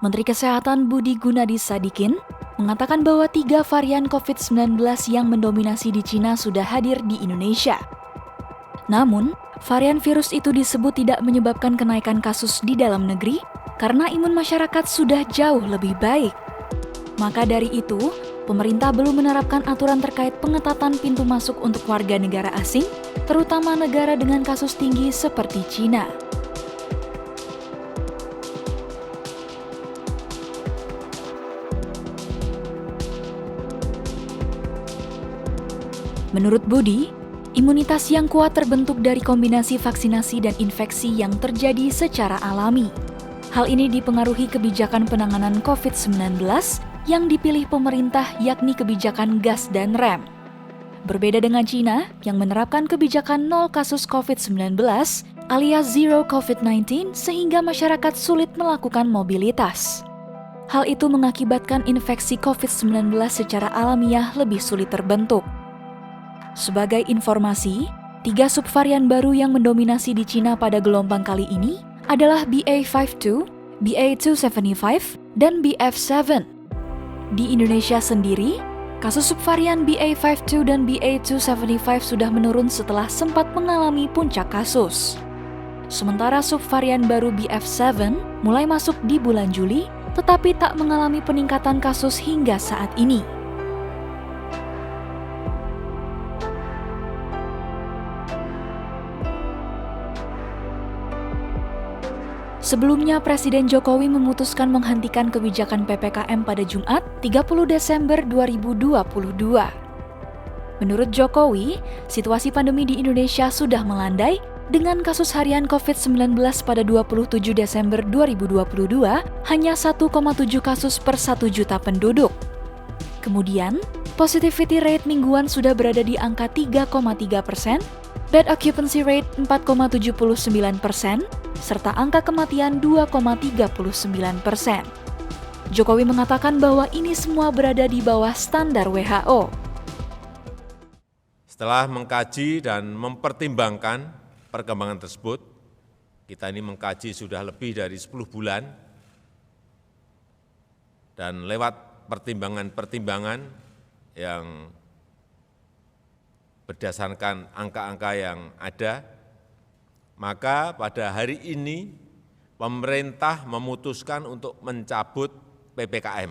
Menteri Kesehatan Budi Gunadi Sadikin mengatakan bahwa 3 varian COVID-19 yang mendominasi di Cina sudah hadir di Indonesia. Namun, varian virus itu disebut tidak menyebabkan kenaikan kasus di dalam negeri karena imun masyarakat sudah jauh lebih baik. Maka dari itu, pemerintah belum menerapkan aturan terkait pengetatan pintu masuk untuk warga negara asing, terutama negara dengan kasus tinggi seperti Cina. Menurut Budi, imunitas yang kuat terbentuk dari kombinasi vaksinasi dan infeksi yang terjadi secara alami. Hal ini dipengaruhi kebijakan penanganan COVID-19 yang dipilih pemerintah, yakni kebijakan gas dan rem. Berbeda dengan Cina yang menerapkan kebijakan 0 kasus COVID-19 alias Zero COVID-19 sehingga masyarakat sulit melakukan mobilitas. Hal itu mengakibatkan infeksi COVID-19 secara alamiah lebih sulit terbentuk. Sebagai informasi, 3 subvarian baru yang mendominasi di Cina pada gelombang kali ini adalah BA.52, BA.275, dan BF7. Di Indonesia sendiri, kasus subvarian BA.52 dan BA.275 sudah menurun setelah sempat mengalami puncak kasus. Sementara subvarian baru BF7 mulai masuk di bulan Juli, tetapi tak mengalami peningkatan kasus hingga saat ini. Sebelumnya, Presiden Jokowi memutuskan menghentikan kebijakan PPKM pada Jumat, 30 Desember 2022. Menurut Jokowi, situasi pandemi di Indonesia sudah melandai dengan kasus harian COVID-19 pada 27 Desember 2022 hanya 1,7 kasus per 1 juta penduduk. Kemudian, positivity rate mingguan sudah berada di angka 3,3%, bed occupancy rate 4,79%, serta angka kematian 2,39%. Jokowi mengatakan bahwa ini semua berada di bawah standar WHO. Setelah mengkaji dan mempertimbangkan perkembangan tersebut, kita ini mengkaji sudah lebih dari 10 bulan, dan lewat pertimbangan-pertimbangan yang berdasarkan angka-angka yang ada, maka pada hari ini pemerintah memutuskan untuk mencabut PPKM.